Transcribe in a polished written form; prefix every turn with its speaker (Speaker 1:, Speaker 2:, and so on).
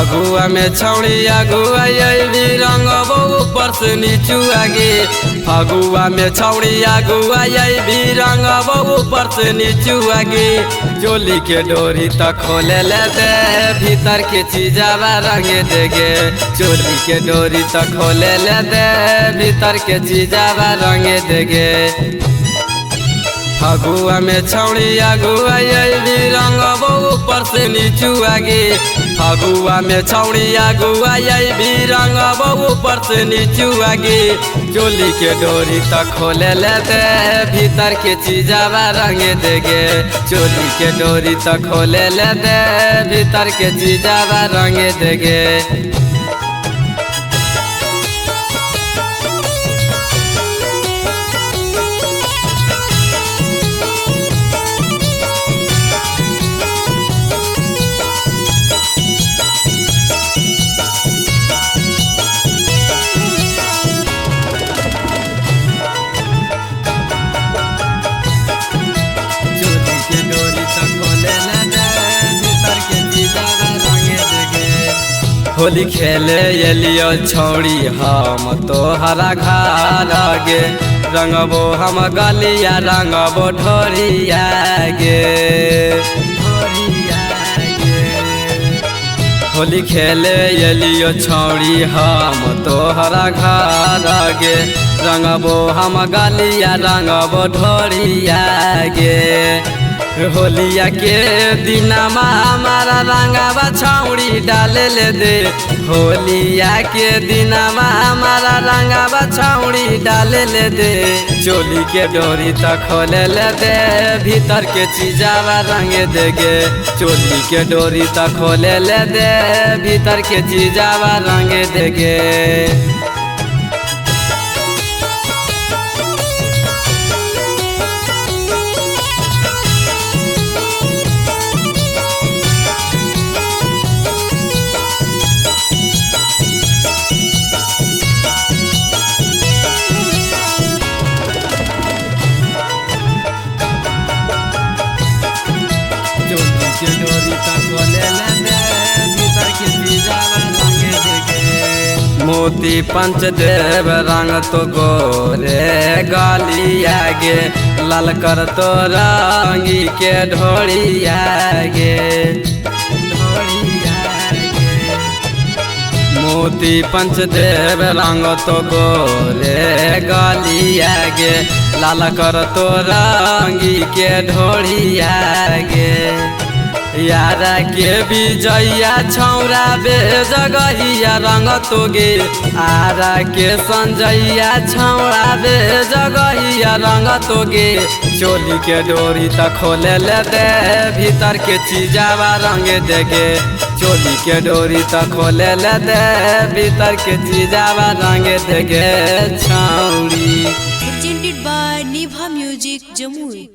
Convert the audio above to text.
Speaker 1: फगुआ में छौड़ी अगुआ भी रंगबो ऊपर से नीचू आगे। फगुआ में छौड़ी अगुआ भी रंगबो ऊपर से नीचू आगे। चोली के डोरी तक खोले ले दे भीतर के चीजावा रंग देगे। चोली के डोरी तक खोले ले दे भीतर के चीजावा रंग देगे। फगुआ में छौड़ी अगुआ भी रंगबो ऊपर से नीचू आगे। फगुआ में छौड़ी अगुआ भी रंगबो ऊपर से नीचू आगे। चोली के डोरी तक खोले ले दे भीतर के चीजावा रंग देगे। चोली के डोरी तक खोले ले दे भीतर के चीजावा रंग देगे। होली खेले एलियो छौड़ी हम तोहरा घर गे। रंगबो हम गलिया रंगबो ढोरिया गे। होली खेले एलियो छौड़ी हम तोहरा घर गे। रंगबो हम गलिया रंगबो ढोरिया गे। होलिया के दिनमा हमारा रंगावा छौड़ी डाले ले दे। होलिया के दिनमा हमारा रंगावा छौड़ी डाले ले दे। चोली के डोरी तक खोले ले दे भीतर के चीजावा रंग देगे। चोली के डोरी तक खोले ले दे भीतर के चीजावा रंग देगे। मोती पंचदेव रंग तो गोरे गालिया गे। लाल कर तो रंगी के ढोड़िया गे। मोती पंचदेव रंग तो गोरे गालिया गे। लाल कर तो रंगी के ढोड़िया गे। यारा के विजया छौरा बे जगहिया रंग तोगे। आरा के संजैया छौरा बे जगहिया रंग तोगे। चोली के डोरी तक खोले ले दे भीतर के चीजावा रंग देगे। चोली के डोरी तक खोले ले दे भीतर के चीजावा रंग देगे छौरी।
Speaker 2: Presented by Nibha Music, Jamui.